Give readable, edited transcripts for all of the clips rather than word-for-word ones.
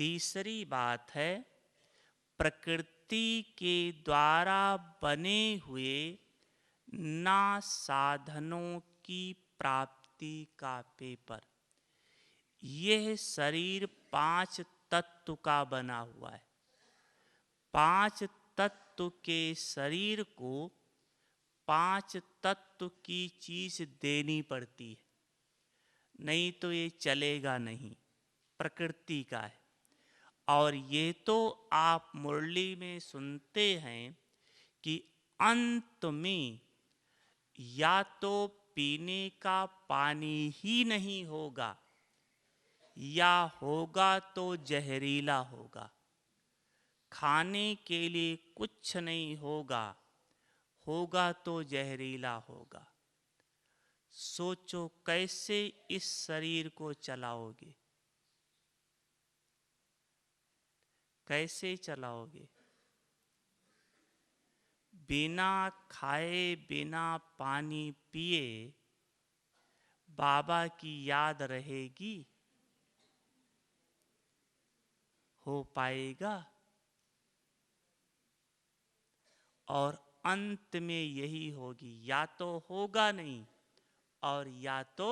तीसरी बात है प्रकृति के द्वारा बने हुए ना साधनों की प्राप्ति का पेपर। यह शरीर 5 तत्व का बना हुआ है। 5 तत्व के शरीर को 5 तत्व की चीज देनी पड़ती है, नहीं तो ये चलेगा नहीं, प्रकृति का है। और ये तो आप मुरली में सुनते हैं कि अंत में या तो पीने का पानी ही नहीं होगा या होगा तो जहरीला होगा, खाने के लिए कुछ नहीं होगा, होगा तो जहरीला होगा। सोचो कैसे इस शरीर को चलाओगे, कैसे चलाओगे? बिना खाए बिना पानी पिए बाबा की याद रहेगी? हो पाएगा? और अंत में यही होगी, या तो होगा नहीं और या तो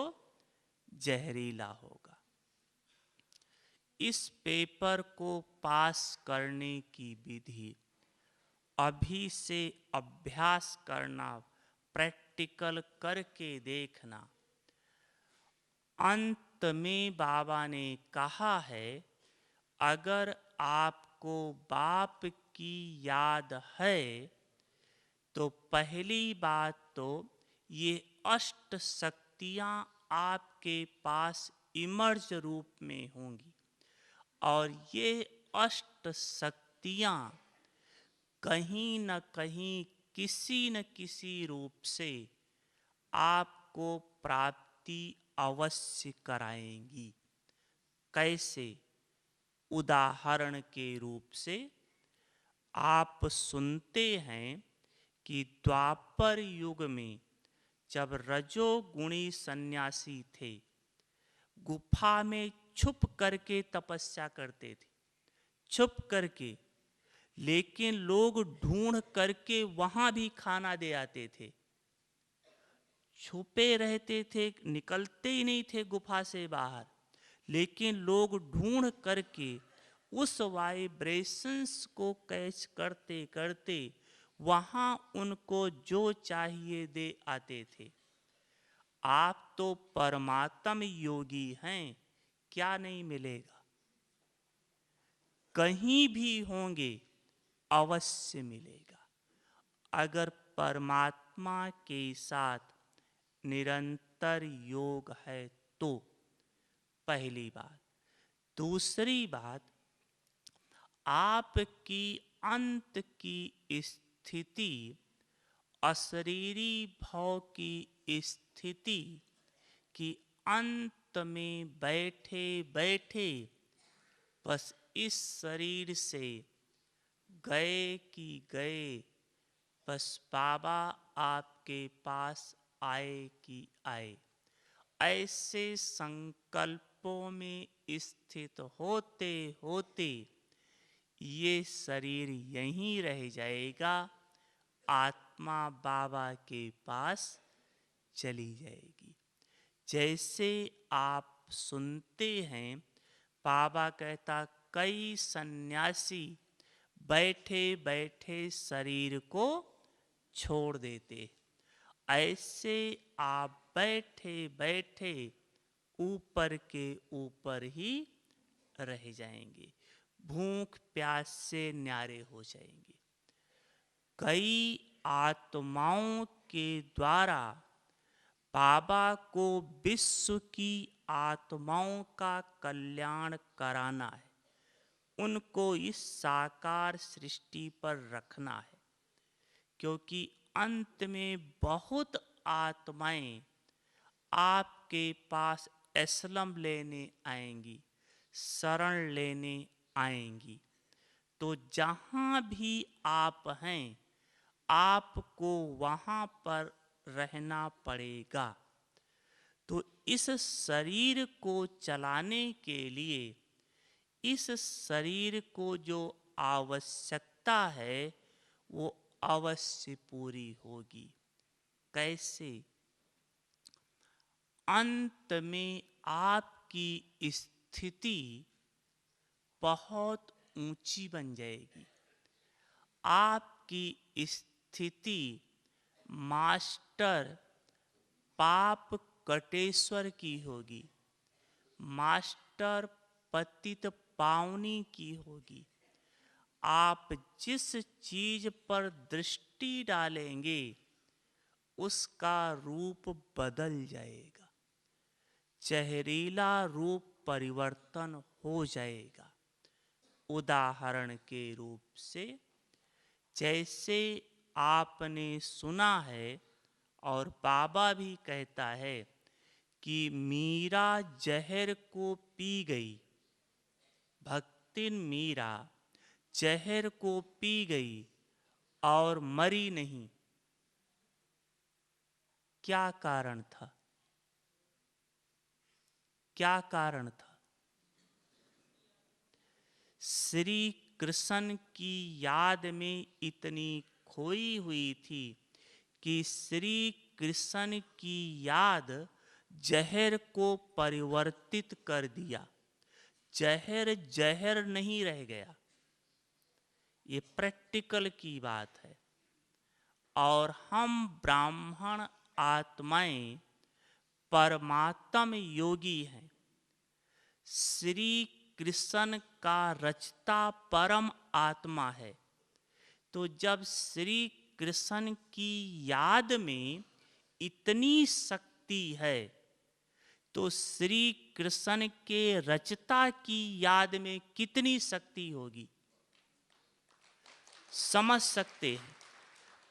जहरीला होगा। इस पेपर को पास करने की विधि अभी से अभ्यास करना, प्रैक्टिकल करके देखना। अंत में बाबा ने कहा है, अगर आपको बाप की याद है तो पहली बात तो ये अष्ट शक्तियां आपके पास इमर्ज रूप में होंगी और ये अष्ट शक्तियां कहीं न कहीं किसी न किसी रूप से आपको प्राप्ति अवश्य कराएंगी। कैसे? उदाहरण के रूप से आप सुनते हैं कि द्वापर युग में जब रजोगुणी सन्यासी थे, गुफा में छुप करके तपस्या करते थे, छुप करके, लेकिन लोग ढूंढ करके वहां भी खाना दे आते थे। छुपे रहते थे, निकलते ही नहीं थे गुफा से बाहर, लेकिन लोग ढूंढ करके उस वाइब्रेशंस को कैच करते करते वहां उनको जो चाहिए दे आते थे। आप तो परमात्म योगी हैं, क्या नहीं मिलेगा? कहीं भी होंगे, अवश्य मिलेगा। अगर परमात्मा के साथ निरंतर योग है तो, पहली बात। दूसरी बात, आपकी अंत की स्थिति, अशरीरी भाव की स्थिति कि अंत में बैठे बैठे बस इस शरीर से गए कि गए, बस बाबा आपके पास आए कि आए, ऐसे संकल्पों में स्थित होते होते ये शरीर यहीं रह जाएगा, आत्मा बाबा के पास चली जाएगी। जैसे आप सुनते हैं, बाबा कहता कई सन्यासी बैठे बैठे शरीर को छोड़ देते, ऐसे आप बैठे बैठे ऊपर के ऊपर ही रह जाएंगे, भूख प्यास से न्यारे हो जाएंगे। कई आत्माओं के द्वारा बाबा को विश्व की आत्माओं का कल्याण कराना है, उनको इस साकार सृष्टि पर रखना है, क्योंकि अंत में बहुत आत्माएं आपके पास असलम लेने आएंगी, शरण लेने आएंगी। तो जहाँ भी आप हैं, आपको वहाँ पर रहना पड़ेगा। तो इस शरीर को चलाने के लिए इस शरीर को जो आवश्यकता है वो अवश्य पूरी होगी। कैसे? अंत में आपकी स्थिति बहुत ऊंची बन जाएगी। आपकी स्थिति मास्टर पाप कटेश्वर की होगी, मास्टर पतित पावनी की होगी। आप जिस चीज पर दृष्टि डालेंगे उसका रूप बदल जाएगा, जहरीला रूप परिवर्तन हो जाएगा। उदाहरण के रूप से, जैसे आपने सुना है और बाबा भी कहता है कि मीरा जहर को पी गई, भक्तिन मीरा जहर को पी गई और मरी नहीं। क्या कारण था? क्या कारण था? श्री कृष्ण की याद में इतनी खोई हुई थी कि श्री कृष्ण की याद जहर को परिवर्तित कर दिया। जहर जहर नहीं रह गया। ये प्रैक्टिकल की बात है। और हम ब्राह्मण आत्माएं परमात्म योगी हैं। श्री कृष्ण का रचता परम आत्मा है। तो जब श्री कृष्ण की याद में इतनी शक्ति है तो श्री कृष्ण के रचता की याद में कितनी शक्ति होगी, समझ सकते हैं।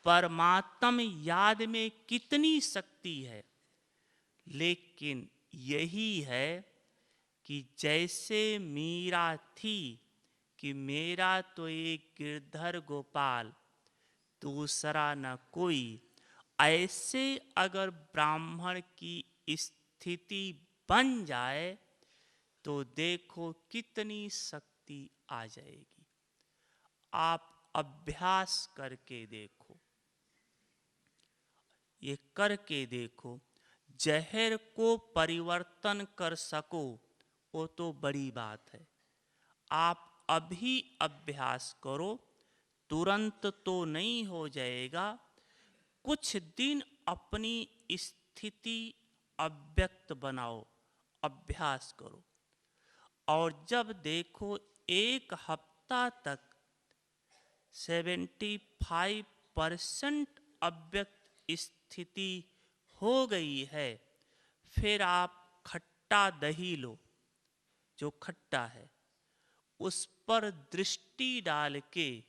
परमात्म याद में कितनी शक्ति है। लेकिन यही है कि जैसे मीरा थी कि मेरा तो एक गिरधर गोपाल, दूसरा न कोई, ऐसे अगर ब्राह्मण की स्थिति बन जाए तो देखो कितनी शक्ति आ जाएगी। आप अभ्यास करके देखो, ये करके देखो। जहर को परिवर्तन कर सको वो तो बड़ी बात है। आप अभी अभ्यास करो, तुरंत तो नहीं हो जाएगा। कुछ दिन अपनी स्थिति अव्यक्त बनाओ, अभ्यास करो। और जब देखो एक हफ्ता तक 75% अव्यक्त स्थिति हो गई है, फिर आप खट्टा दही लो, जो खट्टा है, उस पर दृष्टि डाल के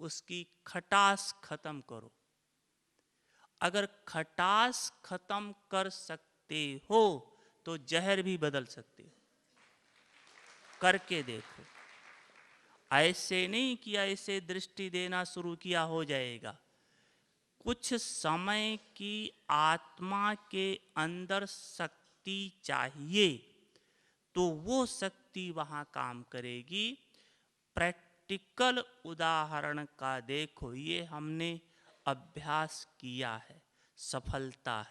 उसकी खटास खत्म करो। अगर खटास खत्म कर सकते हो तो जहर भी बदल सकते हो। करके देखो। ऐसे नहीं कि ऐसे दृष्टि देना शुरू किया हो जाएगा। कुछ समय की आत्मा के अंदर शक्ति चाहिए तो वो शक्ति वहाँ काम करेगी। प्रैक्टिकल उदाहरण का देखो, ये हमने अभ्यास किया है, सफलता है।